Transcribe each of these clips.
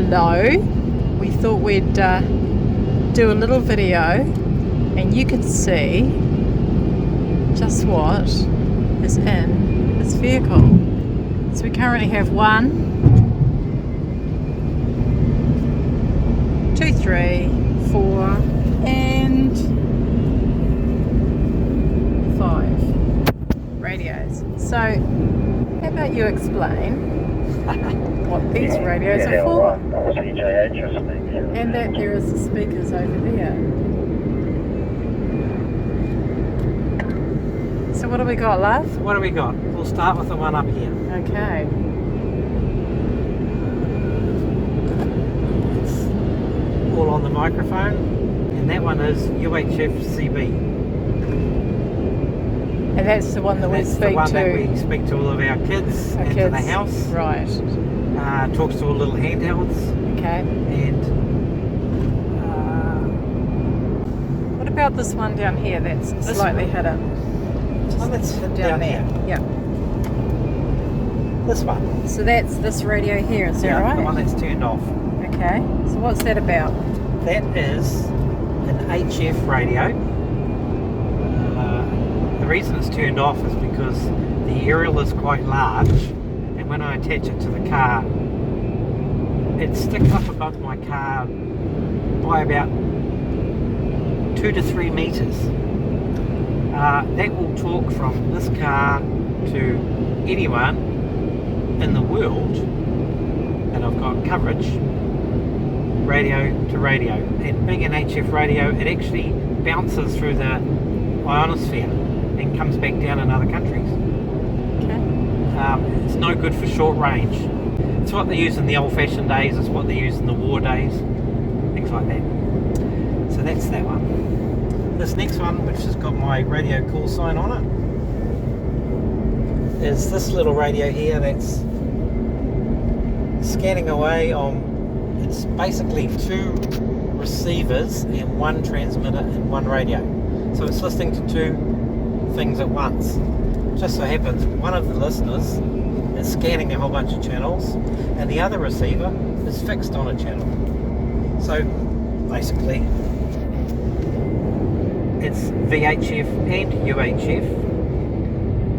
hello. We thought we'd do a little video and you can see just what is in this vehicle. So we currently have 1, 2, 3, 4 and 5 radios. So how about you explain what these radios are for? And that there is the speakers over there. So what do we got, love? What do we got? We'll start with the one up here. Okay. It's all on the microphone, and that one is UHF CB. And that's the one that we speak to. That's the one that we speak to all of our kids and to the house. Right. Talks to all little handhelds. Okay. And what about this one down here that's slightly hidden? Oh, that's down there. Yeah. This one. So that's this radio here, is that right? The one that's turned off. Okay. So what's that about? That is an HF radio. The reason it's turned off is because the aerial is quite large, and when I attach it to the car, it sticks up above my car by about 2 to 3 meters. That will talk from this car to anyone in the world, and I've got coverage radio to radio. And being an HF radio, it actually bounces through the ionosphere and comes back down in other countries. Okay. It's no good for short range. It's what they use in the old-fashioned days, it's what they use in the war days, things like that. So that's that one. This next one, which has got my radio call sign on it, is this little radio here that's scanning away on, it's basically 2 receivers and 1 transmitter and 1 radio. So it's listening to 2 things at once. Just so happens one of the listeners is scanning a whole bunch of channels and the other receiver is fixed on a channel. So basically it's VHF and UHF,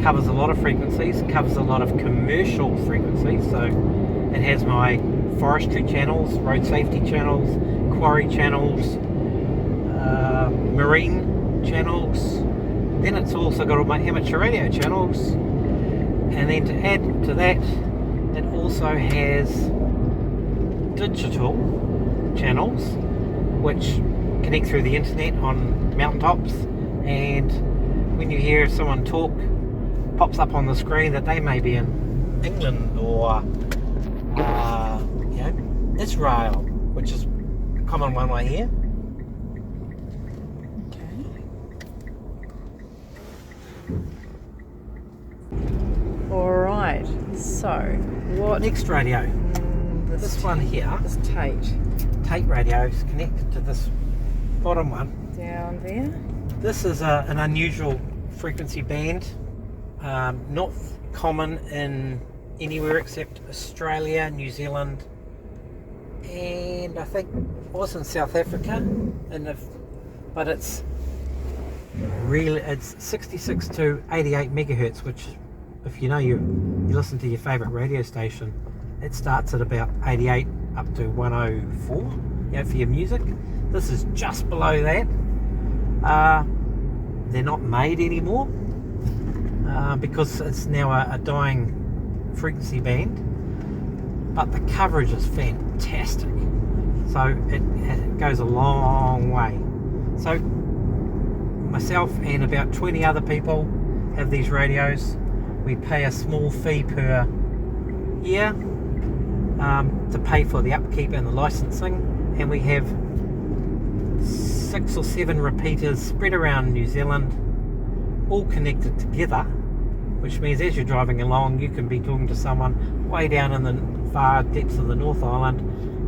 covers a lot of frequencies, covers a lot of commercial frequencies. So it has my forestry channels, road safety channels, quarry channels, marine channels. Then it's also got all my amateur radio channels, and then to add to that, it also has digital channels which connect through the internet on mountaintops, and when you hear someone talk, pops up on the screen that they may be in England or Israel, which is a common one I hear. Alright, so what Next radio, this one here, this Tate radio is connected to this bottom one down there. This is an unusual frequency band, not common in anywhere except Australia, New Zealand, and I think was in South Africa, but it's 66 to 88 megahertz, which, if you know you listen to your favourite radio station, it starts at about 88 up to 104, for your music. This is just below that. They're not made anymore because it's now a dying frequency band, but the coverage is fantastic, so it goes a long way. So myself and about 20 other people have these radios. We pay a small fee per year to pay for the upkeep and the licensing, and we have 6 or 7 repeaters spread around New Zealand, all connected together, which means as you're driving along you can be talking to someone way down in the far depths of the North Island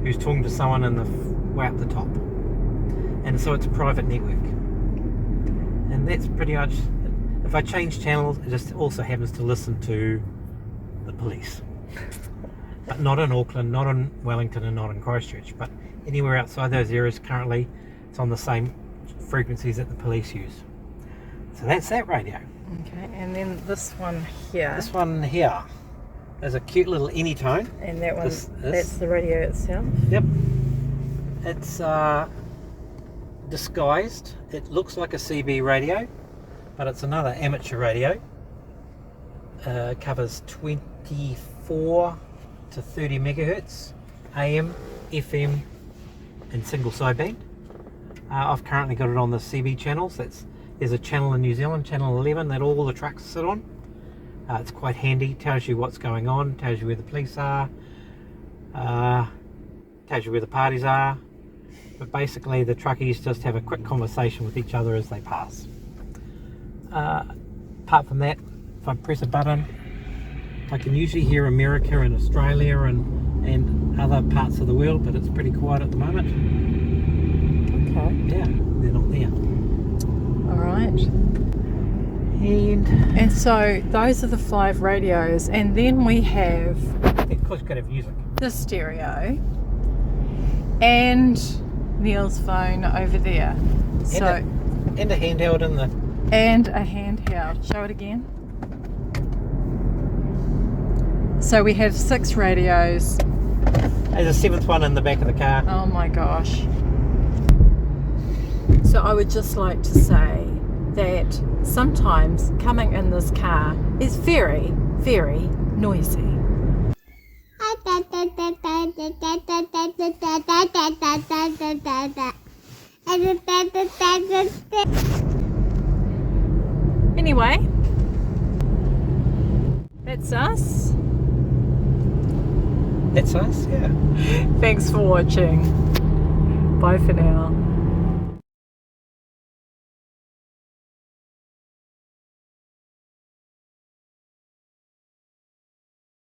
who's talking to someone in the way up the top, and so it's a private network. And that's pretty much, if I change channels, it just also happens to listen to the police. but not in Auckland, not in Wellington, and not in Christchurch. But anywhere outside those areas currently, it's on the same frequencies that the police use. So that's that radio. Okay, and then this one here. This one here is a cute little anytone. And that one, that's the radio itself. Yep. It's disguised. It looks like a CB radio, but it's another amateur radio. Covers 24 to 30 megahertz, AM, FM, and single sideband. I've currently got it on the CB channels. There's a channel in New Zealand, channel 11, that all the trucks sit on. It's quite handy, tells you what's going on, tells you where the police are, tells you where the parties are. But basically the truckies just have a quick conversation with each other as they pass. Apart from that, if I press a button, I can usually hear America and Australia and other parts of the world, but it's pretty quiet at the moment. Okay. Yeah, they're not there. Alright. And so those are the 5 radios, and then we have Of course, got to have music. the stereo and Neil's phone over there. So And a handheld in the... and a handheld. Show it again. So we have 6 radios. There's a 7th one in the back of the car. Oh my gosh. So I would just like to say that sometimes coming in this car is very, very noisy. Anyway, that's us. That's us, yeah. Thanks for watching. Bye for now.